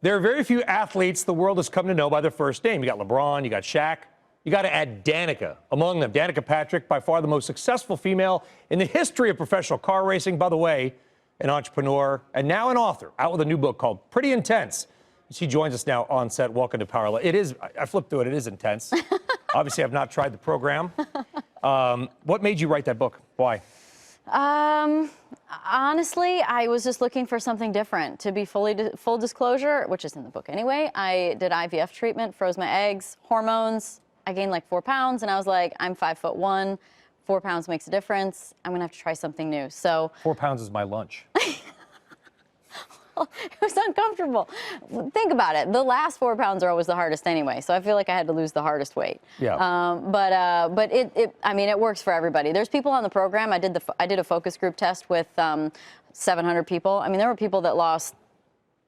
There are very few athletes the world has come to know by their first name. You got LeBron, you got Shaq. You got to add Danica among them. Danica Patrick, by far the most successful female in the history of professional car racing. By the way, an entrepreneur and now an author, out with a new book called Pretty Intense. She joins us now on set. Welcome to Power. It is, I flipped through it, it is intense. Obviously, I've not tried the program. What made you write that book? Why? Honestly, I was just looking for something different. To be full disclosure, which is in the book anyway, I did IVF treatment, froze my eggs, hormones. I gained like 4 pounds, and I was like, I'm 5'1". 4 pounds makes a difference. I'm gonna have to try something new. So 4 pounds is my lunch. It was uncomfortable. Think about it. The last 4 pounds are always the hardest anyway. So I feel like I had to lose the hardest weight. Yeah. But I mean, it works for everybody. There's people on the program. I did a focus group test with 700 people. I mean, there were people that lost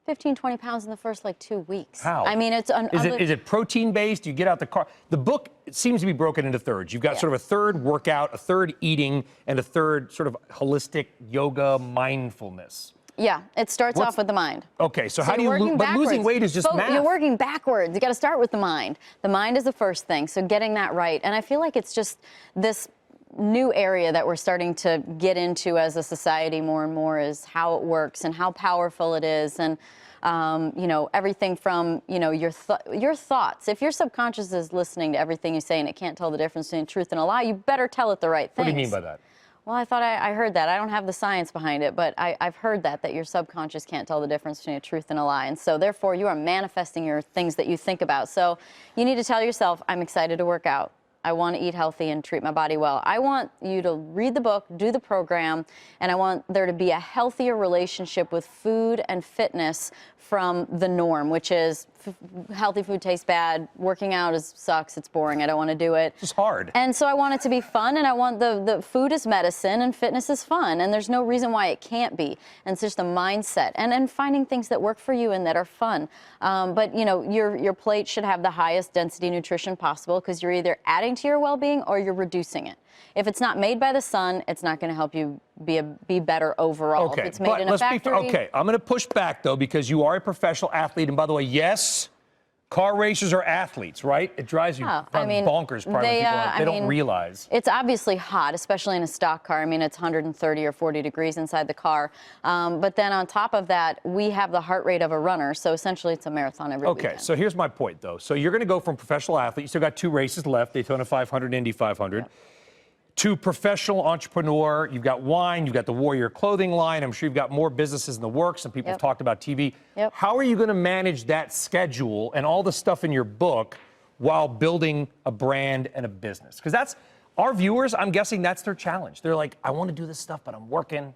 15, 20 pounds in the first like 2 weeks. How? I mean, it's is it protein based? You get out the car. The book seems to be broken into thirds. You've got sort of a third workout, a third eating, and a third sort of holistic yoga mindfulness. Yeah, it starts off with the mind. Okay, so how do you lose? But losing weight is just math. You're working backwards. You got to start with the mind. The mind is the first thing. So getting that right, and I feel like it's just this new area that we're starting to get into as a society more and more is how it works and how powerful it is, and you know, everything from, you know, your thoughts. If your subconscious is listening to everything you say and it can't tell the difference between truth and a lie, you better tell it the right things. What do you mean by that? Well, I thought I heard that. I don't have the science behind it, but I've heard that your subconscious can't tell the difference between a truth and a lie. And so therefore you are manifesting your things that you think about. So you need to tell yourself, I'm excited to work out. I want to eat healthy and treat my body well. I want you to read the book, do the program, and I want there to be a healthier relationship with food and fitness from the norm, which is healthy food tastes bad, working out sucks, it's boring, I don't want to do it. It's hard. And so I want it to be fun, and I want the food is medicine and fitness is fun, and there's no reason why it can't be. And it's just a mindset, and finding things that work for you and that are fun. But you know, your plate should have the highest density nutrition possible, because you're either adding to your well-being or you're reducing it. If it's not made by the sun, it's not going to help you be better overall. Okay, if it's made in a factory. Okay, I'm going to push back, though, because you are a professional athlete. And by the way, yes, car racers are athletes, right? It drives you bonkers, probably, they don't realize. It's obviously hot, especially in a stock car. I mean, it's 130 or 40 degrees inside the car. But then on top of that, we have the heart rate of a runner. So essentially, it's a marathon every weekend. Okay, so here's my point, though. So you're going to go from professional athlete, you still got 2 races left, Daytona 500, Indy 500. Yep. To professional entrepreneur. You've got wine, you've got the Warrior clothing line. I'm sure you've got more businesses in the works, and people have talked about TV. Yep. How are you going to manage that schedule and all the stuff in your book while building a brand and a business? Because that's our viewers, I'm guessing that's their challenge. They're like, I want to do this stuff, but I'm working.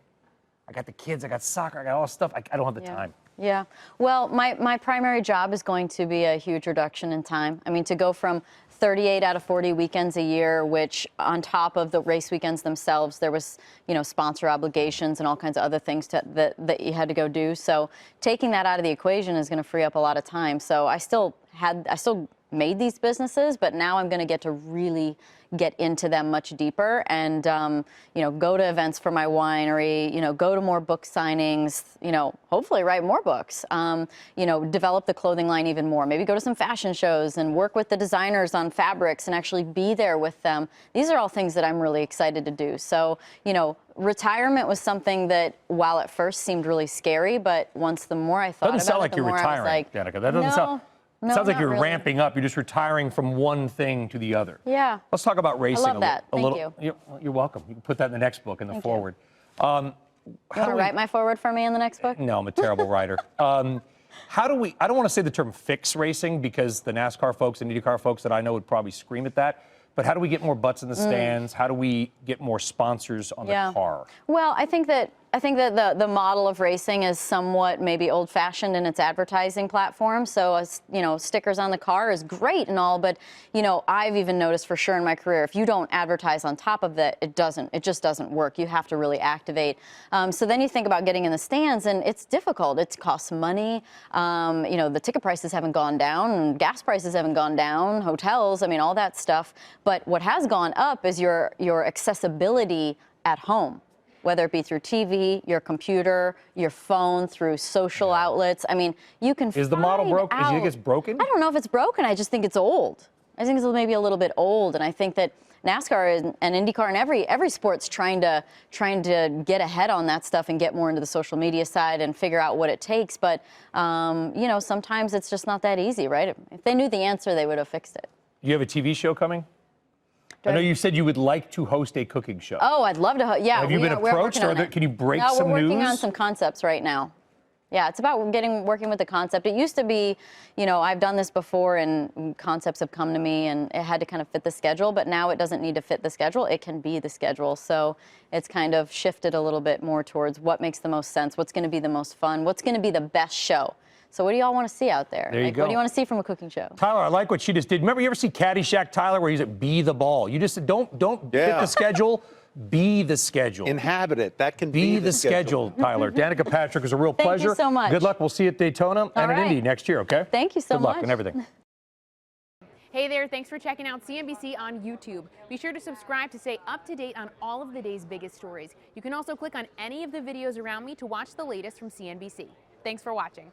I got the kids, I got soccer, I got all this stuff. I don't have the time. Yeah. Well, my primary job is going to be a huge reduction in time. I mean, to go from 38 out of 40 weekends a year, which on top of the race weekends themselves, there was, you know, sponsor obligations and all kinds of other things that you had to go do. So taking that out of the equation is going to free up a lot of time. So I still made these businesses, but now I'm going to get to really get into them much deeper and, you know, go to events for my winery, you know, go to more book signings, you know, hopefully write more books, you know, develop the clothing line even more, maybe go to some fashion shows and work with the designers on fabrics and actually be there with them. These are all things that I'm really excited to do. So, you know, retirement was something that, while at first seemed really scary, but once the more I thought about it, the more I was like, Danica. That doesn't sound... No, sounds like you're really ramping up. You're just retiring from one thing to the other. Yeah. Let's talk about racing. I love that. Thank you. You're welcome. You can put that in the next book, in the forward. You want to write my forward for me in the next book? No, I'm a terrible writer. How do we, I don't want to say the term fix racing, because the NASCAR folks and IndyCar folks that I know would probably scream at that. But how do we get more butts in the stands? How do we get more sponsors on the car? Well, I think that the model of racing is somewhat maybe old-fashioned in its advertising platform. So, you know, stickers on the car is great and all, but, you know, I've even noticed for sure in my career, if you don't advertise on top of that, it just doesn't work. You have to really activate. So then you think about getting in the stands, and it's difficult. It costs money. You know, the ticket prices haven't gone down, and gas prices haven't gone down, hotels, I mean, all that stuff. But what has gone up is your accessibility at home. whether it be through TV, your computer, your phone, through social outlets. I mean, you can Is the model find broken? Do you think it's broken? I don't know if it's broken. I just think it's old. I think it's maybe a little bit old, and I think that NASCAR and IndyCar and every sport's trying to get ahead on that stuff and get more into the social media side and figure out what it takes. But you know, sometimes it's just not that easy, right? If they knew the answer, they would have fixed it. You have a TV show coming? I know you said you would like to host a cooking show. Oh, I'd love to. Yeah. Have you been approached, or can you break some news? No, we're working on some concepts right now. Yeah, it's about working with the concept. It used to be, you know, I've done this before and concepts have come to me and it had to kind of fit the schedule, but now it doesn't need to fit the schedule. It can be the schedule. So it's kind of shifted a little bit more towards what makes the most sense, what's going to be the most fun, what's going to be the best show. So what do y'all want to see out there? There you go. What do you want to see from a cooking show? Tyler, I like what she just did. Remember, you ever see Caddyshack, Tyler, where he's at be the ball? You just said, don't fit the schedule. Be the schedule. Inhabit it. That can be the schedule, Tyler. Danica Patrick, is a real pleasure. Thank you so much. Good luck. We'll see you at Daytona and at Indy next year, okay? Thank you so much. Good luck and everything. Hey there, thanks for checking out CNBC on YouTube. Be sure to subscribe to stay up to date on all of the day's biggest stories. You can also click on any of the videos around me to watch the latest from CNBC. Thanks for watching.